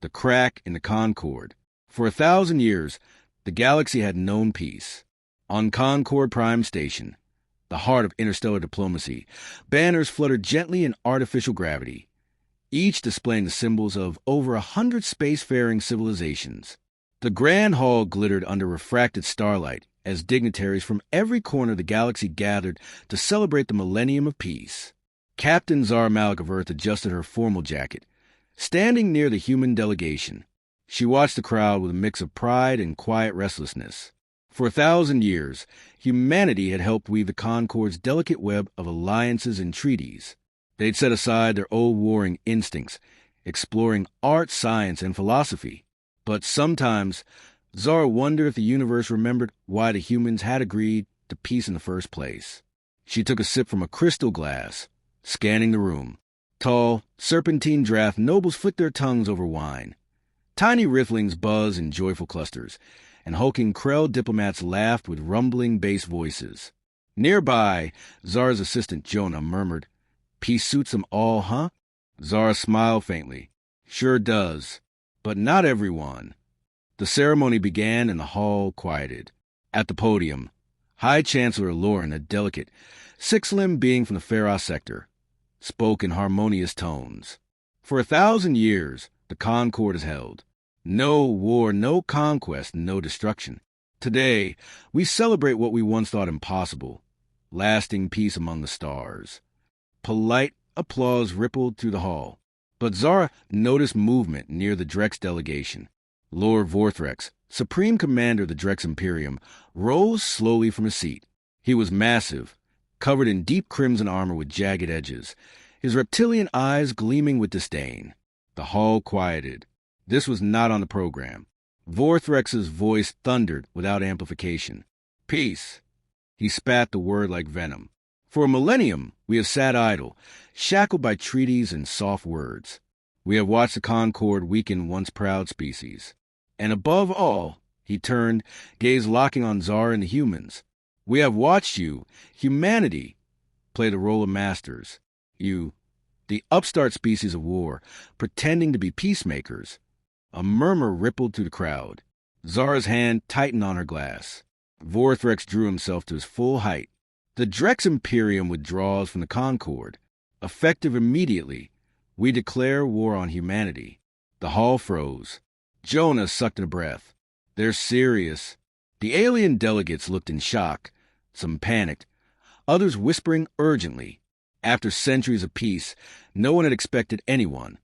the crack in the Concord. For 1,000 years, the galaxy had known peace. On Concord Prime Station, the heart of interstellar diplomacy, banners fluttered gently in artificial gravity, each displaying the symbols of over 100 spacefaring civilizations. The Grand Hall glittered under refracted starlight as dignitaries from every corner of the galaxy gathered to celebrate the millennium of peace. Captain Zara Malik of Earth adjusted her formal jacket, standing near the human delegation. She watched the crowd with a mix of pride and quiet restlessness. For 1,000 years, humanity had helped weave the Concord's delicate web of alliances and treaties. They'd set aside their old warring instincts, exploring art, science, and philosophy. But sometimes, Zara wondered if the universe remembered why the humans had agreed to peace in the first place. She took a sip from a crystal glass, scanning the room. Tall, serpentine draft nobles flicked their tongues over wine. Tiny riftlings buzzed in joyful clusters, and hulking Krell diplomats laughed with rumbling bass voices. Nearby, Zara's assistant Jonah murmured, "Peace suits them all, huh?" Zara smiled faintly. "Sure does. But not everyone." The ceremony began and the hall quieted. At the podium, High Chancellor Lauren, a delicate, six-limbed being from the Pharos sector, spoke in harmonious tones. For 1,000 years, the Concord is held. No war, no conquest, no destruction. Today, we celebrate what we once thought impossible, lasting peace among the stars. Polite applause rippled through the hall, but Zara noticed movement near the Drexx delegation. Lord Vorthrex, Supreme Commander of the Drexx Imperium, rose slowly from his seat. He was massive, covered in deep crimson armor with jagged edges, his reptilian eyes gleaming with disdain. The hall quieted. This was not on the program. Vorthrex's voice thundered without amplification. "Peace." He spat the word like venom. "For a millennium, we have sat idle, shackled by treaties and soft words. We have watched the Concord weaken once proud species. And above all," he turned, gaze locking on Zara and the humans, "we have watched you, humanity, play the role of masters. You, the upstart species of war, pretending to be peacemakers." A murmur rippled through the crowd. Zara's hand tightened on her glass. Vorthrex drew himself to his full height. "The Drexx Imperium withdraws from the Concord. Effective immediately, we declare war on humanity." The hall froze. Jonah sucked in a breath. "They're serious." The alien delegates looked in shock, some panicked, others whispering urgently. After centuries of peace, no one had expected anyone,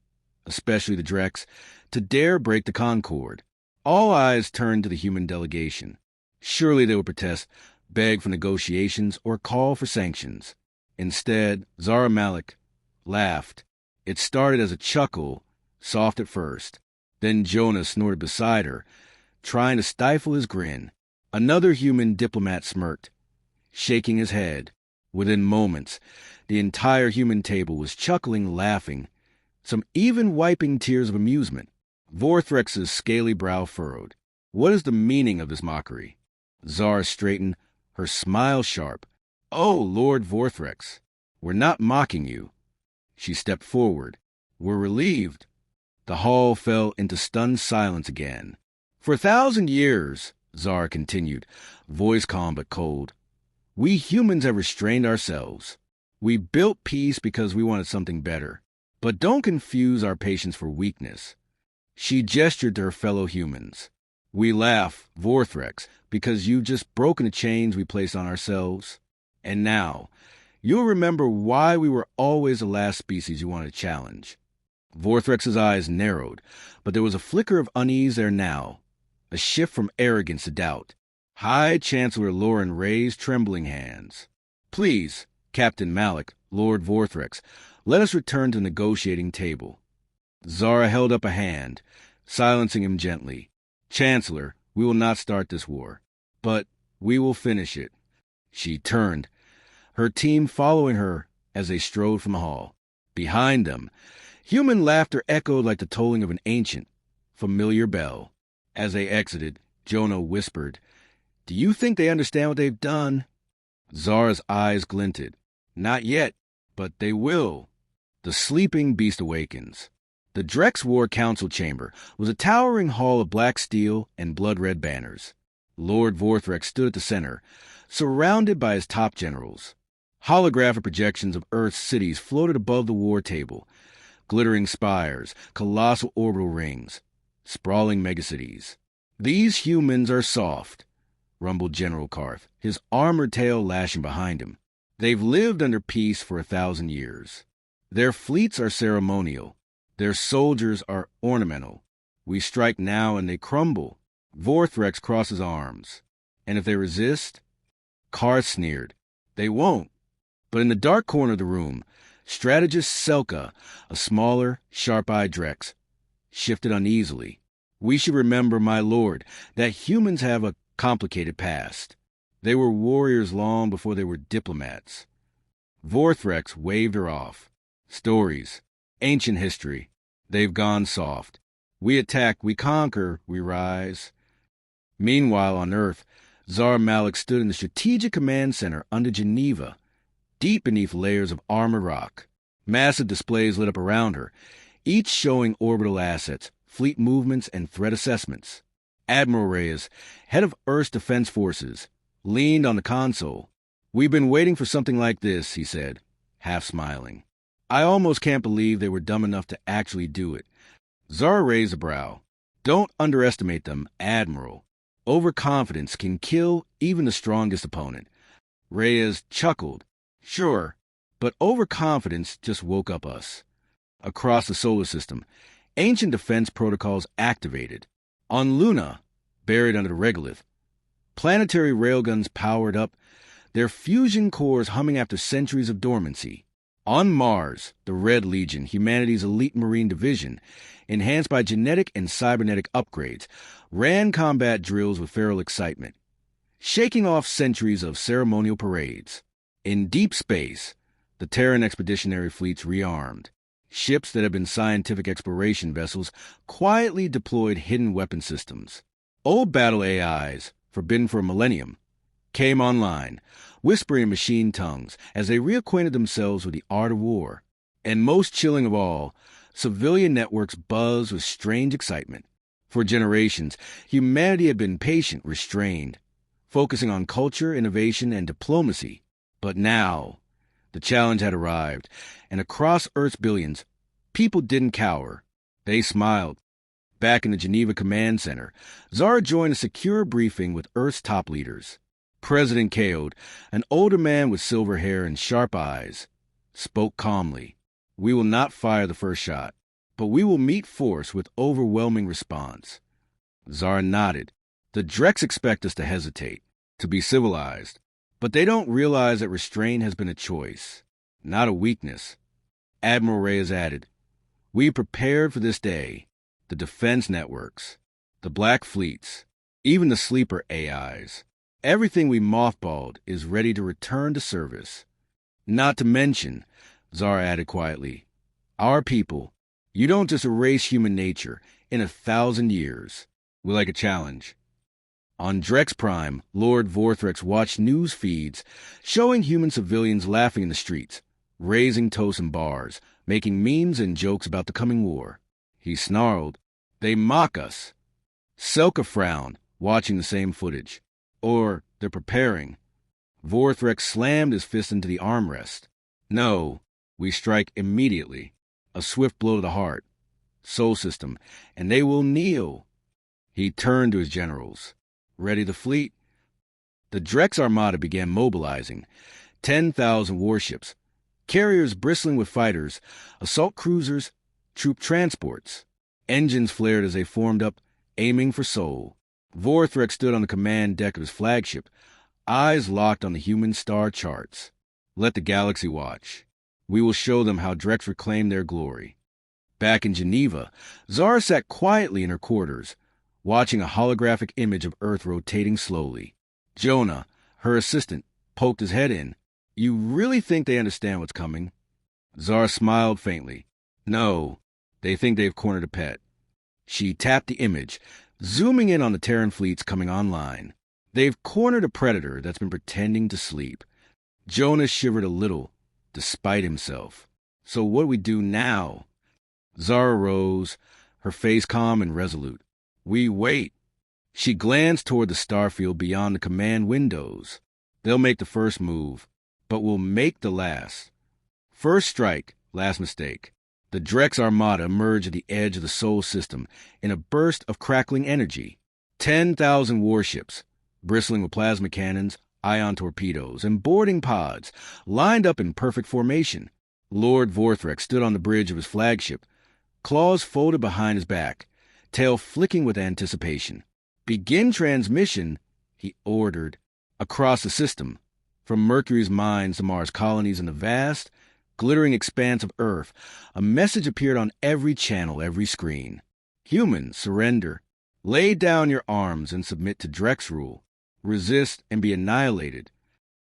especially the Drexx, to dare break the Concord. All eyes turned to the human delegation. Surely they would protest, beg for negotiations, or call for sanctions. Instead, Zara Malik laughed. It started as a chuckle, soft at first. Then Jonah snorted beside her, trying to stifle his grin. Another human diplomat smirked, shaking his head. Within moments, the entire human table was chuckling, laughing, some even wiping tears of amusement. Vorthrex's scaly brow furrowed. What is the meaning of this mockery? Zara straightened, her smile sharp. "Oh, Lord Vorthrex, we're not mocking you." She stepped forward. "We're relieved." The hall fell into stunned silence again. "For 1,000 years," Zara continued, voice calm but cold, "we humans have restrained ourselves. We built peace because we wanted something better. But don't confuse our patience for weakness." She gestured to her fellow humans. "We laugh, Vorthrex, because you've just broken the chains we placed on ourselves. And now, you'll remember why we were always the last species you wanted to challenge." Vorthrex's eyes narrowed, but there was a flicker of unease there now, a shift from arrogance to doubt. High Chancellor Lauren raised trembling hands. "Please, Captain Malik, Lord Vorthrex, let us return to the negotiating table." Zara held up a hand, silencing him gently. "Chancellor, we will not start this war, but we will finish it." She turned, her team following her as they strode from the hall. Behind them, human laughter echoed like the tolling of an ancient, familiar bell. As they exited, Jonah whispered, "Do you think they understand what they've done?" Zara's eyes glinted. "Not yet, but they will." The sleeping beast awakens. The Drexx War Council Chamber was a towering hall of black steel and blood-red banners. Lord Vorthrex stood at the center, surrounded by his top generals. Holographic projections of Earth's cities floated above the war table, glittering spires, colossal orbital rings, sprawling megacities. "These humans are soft," rumbled General Karth, his armored tail lashing behind him. "They've lived under peace for 1,000 years. Their fleets are ceremonial. Their soldiers are ornamental. We strike now and they crumble." Vorthrex crosses arms. "And if they resist?" Karth sneered. "They won't." But in the dark corner of the room, strategist Selka, a smaller, sharp-eyed Drexx, shifted uneasily. "We should remember, my lord, that humans have a complicated past. They were warriors long before they were diplomats." Vorthrex waved her off. "Stories. Ancient history. They've gone soft. We attack, we conquer, we rise." Meanwhile, on Earth, Tsar Malik stood in the Strategic Command Center under Geneva, deep beneath layers of armored rock. Massive displays lit up around her, each showing orbital assets, fleet movements, and threat assessments. Admiral Reyes, head of Earth's Defense Forces, leaned on the console. "We've been waiting for something like this," he said, half smiling. "I almost can't believe they were dumb enough to actually do it." Tsar raised a brow. "Don't underestimate them, Admiral. Overconfidence can kill even the strongest opponent." Reyes chuckled. "Sure, but overconfidence just woke up us." Across the solar system, ancient defense protocols activated. On Luna, buried under the regolith, planetary railguns powered up, their fusion cores humming after centuries of dormancy. On Mars, the Red Legion, humanity's elite marine division, enhanced by genetic and cybernetic upgrades, ran combat drills with feral excitement, shaking off centuries of ceremonial parades. In deep space, the Terran expeditionary fleets rearmed. Ships that had been scientific exploration vessels quietly deployed hidden weapon systems. Old battle AIs, forbidden for a millennium, came online, whispering in machine tongues as they reacquainted themselves with the art of war. And most chilling of all, civilian networks buzzed with strange excitement. For generations, humanity had been patient, restrained, focusing on culture, innovation, and diplomacy. But now, the challenge had arrived, and across Earth's billions, people didn't cower. They smiled. Back in the Geneva Command Center, Tsar joined a secure briefing with Earth's top leaders. President Kaod, an older man with silver hair and sharp eyes, spoke calmly. "We will not fire the first shot, but we will meet force with overwhelming response." Tsar nodded. "The Drexx expect us to hesitate, to be civilized, but they don't realize that restraint has been a choice, not a weakness." Admiral Reyes added, "We prepared for this day. The defense networks, the black fleets, even the sleeper AIs. Everything we mothballed is ready to return to service. Not to mention," Tsar added quietly, "our people. You don't just erase human nature. In 1,000 years. We like a challenge." On Drexx Prime, Lord Vorthrex watched news feeds showing human civilians laughing in the streets, raising toasts and bars, making memes and jokes about the coming war. He snarled, "They mock us." Selka frowned, watching the same footage. "Or they're preparing." Vorthrex slammed his fist into the armrest. "No, we strike immediately. A swift blow to the heart, soul system, and they will kneel." He turned to his generals. "Ready the fleet?" The Drexx Armada began mobilizing. 10,000 warships, carriers bristling with fighters, assault cruisers, troop transports. Engines flared as they formed up, aiming for Sol. Vorthrex stood on the command deck of his flagship, eyes locked on the human star charts. "Let the galaxy watch. We will show them how Drexx reclaimed their glory." Back in Geneva, Tsar sat quietly in her quarters, watching a holographic image of Earth rotating slowly. Jonah, her assistant, poked his head in. "You really think they understand what's coming?" Tsar smiled faintly. "No, they think they've cornered a pet." She tapped the image, zooming in on the Terran fleets coming online. "They've cornered a predator that's been pretending to sleep." Jonah shivered a little, despite himself. "So what do we do now?" Zara rose, her face calm and resolute. We wait. She glanced toward the starfield beyond the command windows. They'll make the first move, but we'll make the last. First strike, last mistake. The Drexx Armada emerged at the edge of the Sol system in a burst of crackling energy. 10,000 warships, bristling with plasma cannons, ion torpedoes, and boarding pods, lined up in perfect formation. Lord Vorthrex stood on the bridge of his flagship, claws folded behind his back, tail flicking with anticipation. Begin transmission, he ordered, across the system, from Mercury's mines to Mars' colonies and the vast, glittering expanse of Earth. A message appeared on every channel, every screen. Humans, surrender. Lay down your arms and submit to Drexx rule. Resist and be annihilated.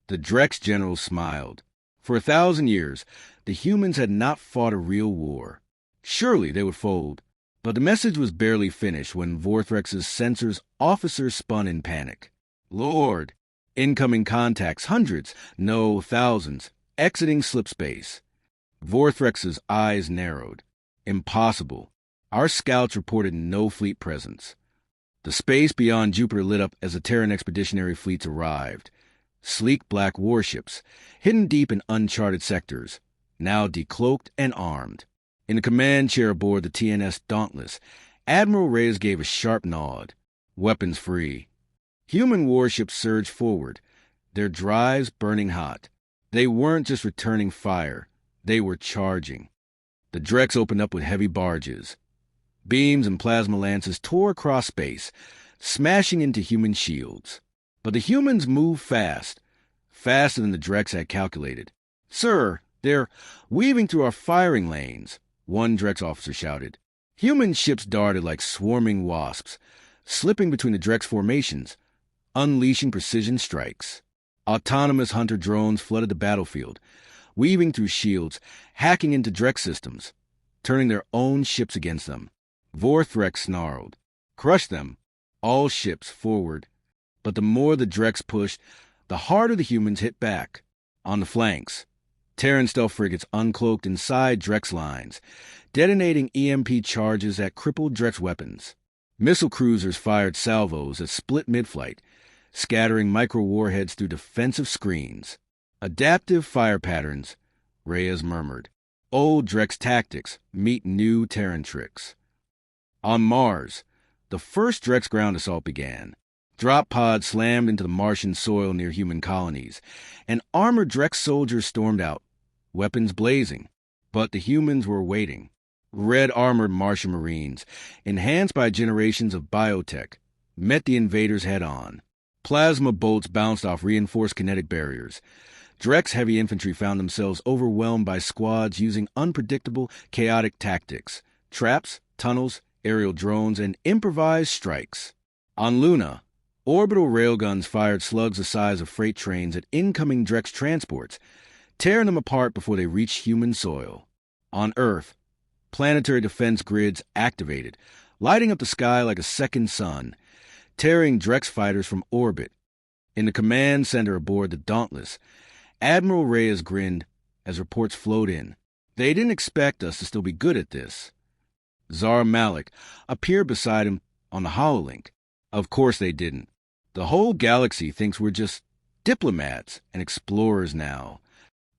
The Drexx general smiled. For 1,000 years, the humans had not fought a real war. Surely they would fold. But the message was barely finished when Vorthrex's sensors officers spun in panic. Lord! Incoming contacts, hundreds, no, thousands, exiting slipspace. Vorthrex's eyes narrowed. Impossible. Our scouts reported no fleet presence. The space beyond Jupiter lit up as the Terran expeditionary fleets arrived. Sleek black warships, hidden deep in uncharted sectors, now decloaked and armed. In the command chair aboard the TNS Dauntless, Admiral Reyes gave a sharp nod. Weapons free. Human warships surged forward, their drives burning hot. They weren't just returning fire, they were charging. The Drexx opened up with heavy barges. Beams and plasma lances tore across space, smashing into human shields. But the humans moved fast, faster than the Drexx had calculated. Sir, they're weaving through our firing lanes, one Drexx officer shouted. Human ships darted like swarming wasps, slipping between the Drexx formations, unleashing precision strikes. Autonomous hunter drones flooded the battlefield, weaving through shields, hacking into Drexx systems, turning their own ships against them. Vorthrex snarled. Crush them. All ships forward. But the more the Drexx pushed, the harder the humans hit back. On the flanks, Terran stealth frigates uncloaked inside Drexx lines, detonating EMP charges that crippled Drexx weapons. Missile cruisers fired salvos that split mid-flight, scattering micro-warheads through defensive screens. Adaptive fire patterns, Reyes murmured. Old Drexx tactics meet new Terran tricks. On Mars, the first Drexx ground assault began. Drop pods slammed into the Martian soil near human colonies, and armored Drexx soldiers stormed out, weapons blazing. But the humans were waiting. Red-armored Martian Marines, enhanced by generations of biotech, met the invaders head-on. Plasma bolts bounced off reinforced kinetic barriers. Drexx heavy infantry found themselves overwhelmed by squads using unpredictable, chaotic tactics, traps, tunnels, aerial drones, and improvised strikes. On Luna, orbital railguns fired slugs the size of freight trains at incoming Drexx transports, tearing them apart before they reached human soil. On Earth, planetary defense grids activated, lighting up the sky like a second sun, tearing Drexx fighters from orbit. In the command center aboard the Dauntless, Admiral Reyes grinned as reports flowed in. They didn't expect us to still be good at this. Zar Malik appeared beside him on the HoloLink. Of course they didn't. The whole galaxy thinks we're just diplomats and explorers now.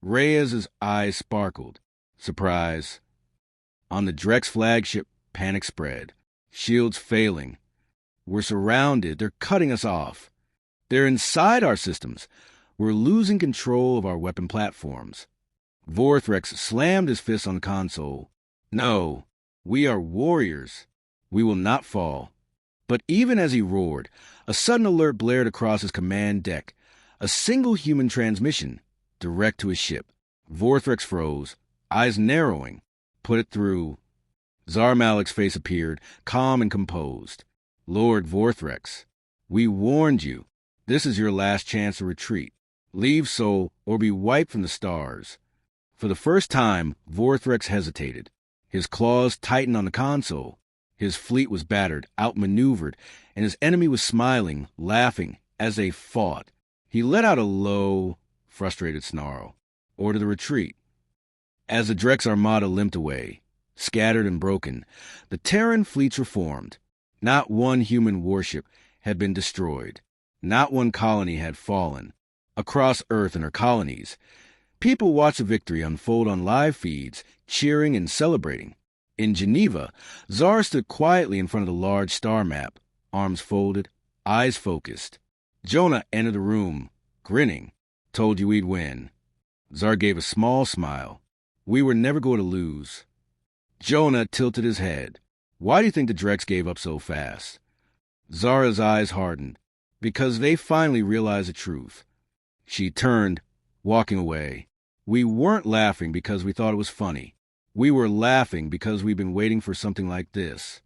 Reyes's eyes sparkled. Surprise. On the Drexx flagship, panic spread. Shields failing. We're surrounded. They're cutting us off. They're inside our systems. We're losing control of our weapon platforms. Vorthrex slammed his fist on the console. No, we are warriors. We will not fall. But even as he roared, a sudden alert blared across his command deck. A single human transmission, direct to his ship. Vorthrex froze, eyes narrowing. Put it through. Zar Malik's face appeared, calm and composed. Lord Vorthrex, we warned you. This is your last chance to retreat. Leave Sol or be wiped from the stars. For the first time, Vorthrex hesitated. His claws tightened on the console. His fleet was battered, outmaneuvered, and his enemy was smiling, laughing, as they fought. He let out a low, frustrated snarl. Order the retreat. As the Drexx Armada limped away, scattered and broken, the Terran fleets were formed. Not one human warship had been destroyed. Not one colony had fallen. Across Earth and her colonies, people watched the victory unfold on live feeds, cheering and celebrating. In Geneva, Zara stood quietly in front of the large star map, arms folded, eyes focused. Jonah entered the room, grinning. Told you we'd win. Zara gave a small smile. We were never going to lose. Jonah tilted his head. Why do you think the Drexx gave up so fast? Zara's eyes hardened. Because they finally realized the truth. She turned, walking away. We weren't laughing because we thought it was funny. We were laughing because we'd been waiting for something like this.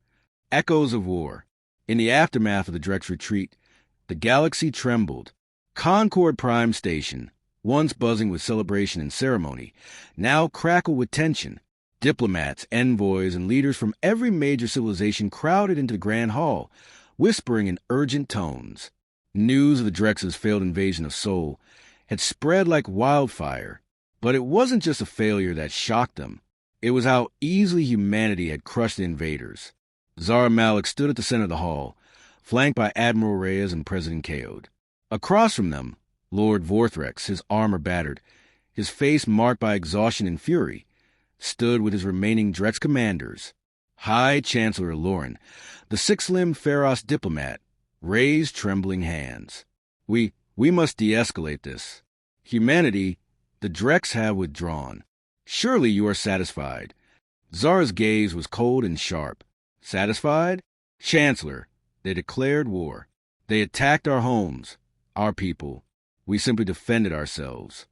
Echoes of war. In the aftermath of the Drexx retreat, the galaxy trembled. Concord Prime Station, once buzzing with celebration and ceremony, now crackled with tension. Diplomats, envoys, and leaders from every major civilization crowded into the Grand Hall, whispering in urgent tones. News of the Drex's failed invasion of Sol had spread like wildfire, but it wasn't just a failure that shocked them. It was how easily humanity had crushed the invaders. Zara Malik stood at the center of the hall, flanked by Admiral Reyes and President Kaod. Across from them, Lord Vorthrex, his armor battered, his face marked by exhaustion and fury, stood with his remaining Drexx commanders. High Chancellor Lauren, the six-limbed Pharos diplomat, raised trembling hands. We must de-escalate this. Humanity, the Drexx have withdrawn. Surely you are satisfied. Zara's gaze was cold and sharp. Satisfied? Chancellor, they declared war. They attacked our homes, our people. We simply defended ourselves.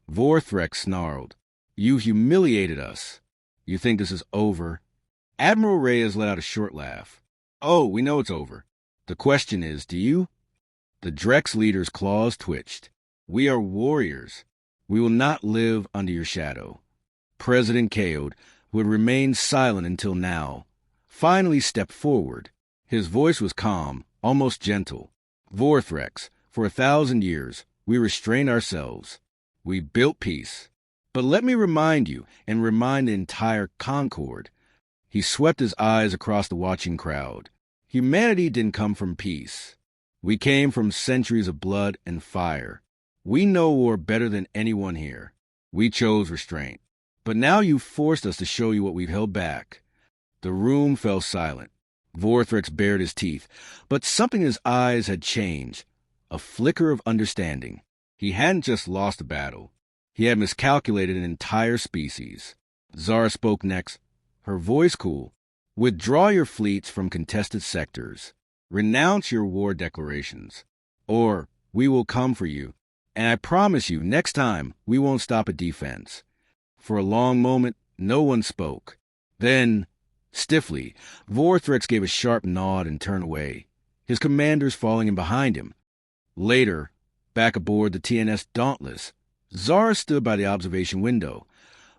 Vorthrex snarled. You humiliated us. You think this is over? Admiral Reyes let out a short laugh. Oh, we know it's over. The question is, do you? The Drexx leader's claws twitched. We are warriors. We will not live under your shadow. President Kaod, who had remained silent until now, finally stepped forward. His voice was calm, almost gentle. Vorthrex, for 1,000 years, we restrained ourselves. We built peace. But let me remind you, and remind the entire Concord. He swept his eyes across the watching crowd. Humanity didn't come from peace. We came from centuries of blood and fire. We know war better than anyone here. We chose restraint. But now you've forced us to show you what we've held back. The room fell silent. Vorthrex bared his teeth, but something in his eyes had changed. A flicker of understanding. He hadn't just lost a battle. He had miscalculated an entire species. Zara spoke next, her voice cool. Withdraw your fleets from contested sectors. Renounce your war declarations. Or we will come for you. And I promise you, next time, we won't stop at defense. For a long moment, no one spoke. Then, stiffly, Vorthrex gave a sharp nod and turned away, his commanders falling in behind him. Later, back aboard the TNS Dauntless, Zara stood by the observation window,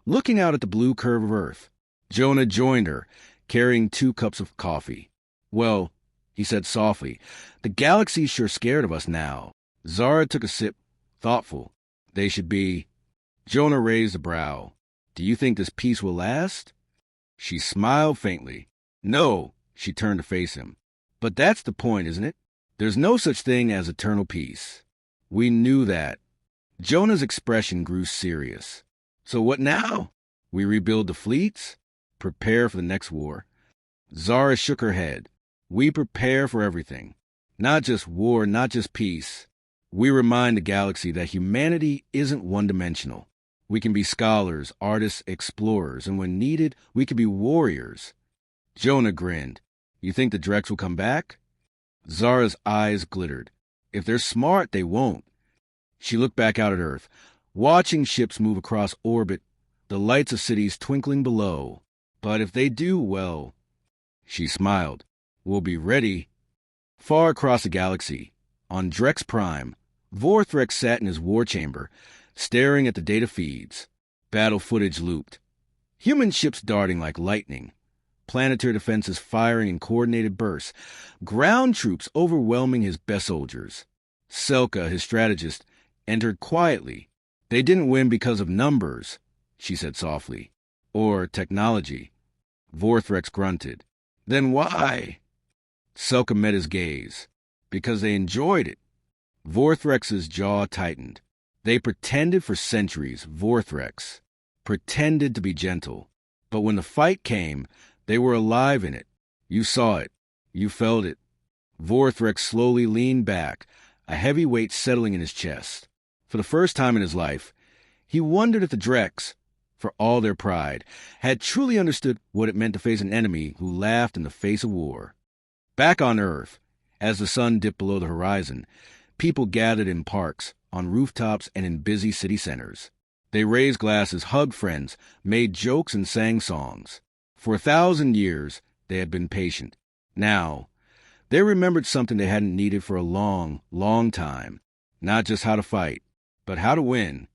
looking out at the blue curve of Earth. Jonah joined her, carrying 2 cups of coffee. Well, he said softly, the galaxy's sure scared of us now. Zara took a sip, thoughtful. They should be. Jonah raised a brow. Do you think this peace will last? She smiled faintly. No, she turned to face him. But that's the point, isn't it? There's no such thing as eternal peace. We knew that. Jonah's expression grew serious. So what now? We rebuild the fleets? Prepare for the next war? Zara shook her head. We prepare for everything. Not just war, not just peace. We remind the galaxy that humanity isn't one-dimensional. We can be scholars, artists, explorers, and when needed, we can be warriors. Jonah grinned. You think the Drexx will come back? Zara's eyes glittered. If they're smart, they won't. She looked back out at Earth, watching ships move across orbit, the lights of cities twinkling below. But if they do, well... She smiled. We'll be ready. Far across the galaxy, on Drexx Prime, Vorthrex sat in his war chamber, staring at the data feeds. Battle footage looped. Human ships darting like lightning. Planetary defenses firing in coordinated bursts. Ground troops overwhelming his best soldiers. Selka, his strategist, entered quietly. They didn't win because of numbers, she said softly. Or technology. Vorthrex grunted. Then why? Selka met his gaze. Because they enjoyed it. Vorthrex's jaw tightened. They pretended for centuries, Vorthrex. Pretended to be gentle. But when the fight came, they were alive in it. You saw it. You felt it. Vorthrex slowly leaned back, a heavy weight settling in his chest. For the first time in his life, he wondered if the Drexx, for all their pride, had truly understood what it meant to face an enemy who laughed in the face of war. Back on Earth, as the sun dipped below the horizon, people gathered in parks, on rooftops, and in busy city centers. They raised glasses, hugged friends, made jokes, and sang songs. For 1,000 years, they had been patient. Now, they remembered something they hadn't needed for a long, long time. Not just how to fight, but how to win.